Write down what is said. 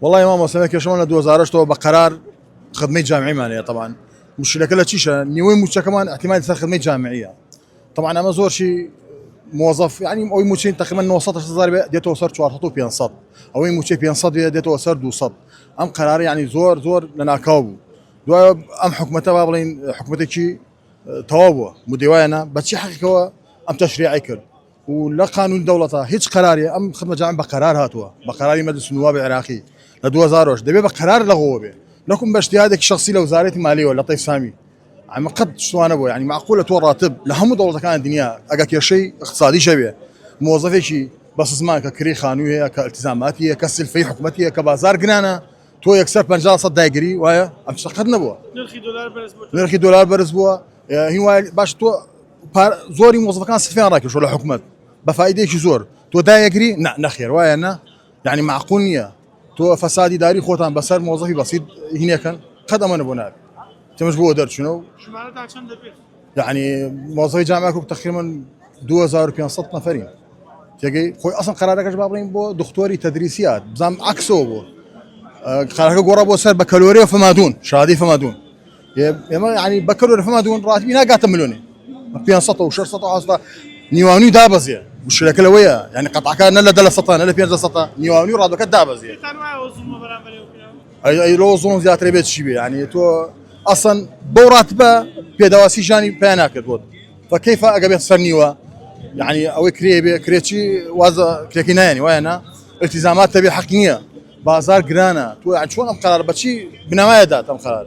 والله ماما سنه شمال 2008 بقرار خدمه جامعيه ماليه طبعا مشكله كلها تشيشه نيوين مش كمان احتمال يصير خدمه جامعيه طبعا اما زور شيء موظف يعني او يموتين تقريبا وسط الزاربه ديتو صار شوارتو بينصد او يموتشي بينصد ديتو صار دو صد ام قرار يعني زور لنا كاوبو دو ام حكمته بابلين حكمتك توابو مديوانا بس حقيقه ام تشريعي كل ولا قانون دولتها هيك قراري ام خدمه جامعه بقرار هاتوا بقرار مجلس النواب العراقي ل 2000 دبي بقرار لغوبه لكم باجتهادك الشخصي لوزاره الماليه ولا طيب سامي عم قد شو انا يعني معقوله تو راتب لهم دولة كانت الدنيا اجاك شيء اقتصادي شبيه موظفي شيء بس اسمها ككري خانويه كالتزاماتيه كسلفي حكومتيه كبازار جنانا تو يكسر بنجال صد دايقري ويا ام تقدنا بوا نرخي دولار بالاسبوع هو باش تو زوري موظف كان سلفين راكش ولا حكومه بفائده شي زور تو دايقري نخير ويا انا يعني معقوليه تو فساد اداري خوتان بس موظفي بسيط هنا كان قدم انا بناك انت مش بقدر شنو معناتها عشان دبير يعني موظفي جامعه كوك تقريبا 2500 نفرين تلاقي خوي اصلا قرارك جبابين بو دكتوري تدريسيات بزام عكسو بو قرارك قرابو سر بكالوريا فما دون شهادي فما دون يعني بكالوريا فما دون راتبي ناقات مليوني بين سطو وشر سطو عصفه نيواني دابزيه وش الكلويه يعني قطع كان لا دل سطا لا بين سطا نيواني راتبك دابزيه تنوع وزن برامبري وكذا اي لوزون زيات ريبيت شيبي يعني تو اصلا بوراتبه بيدواسي جاني بيناكد بود فكيف اقبل سرنيوا يعني او كريتشي وازا كريكينا يعني وينا التزامات تبي حقيقيه بازار جرانا تو يعني شلون قرار بشي بنوايا دات قرار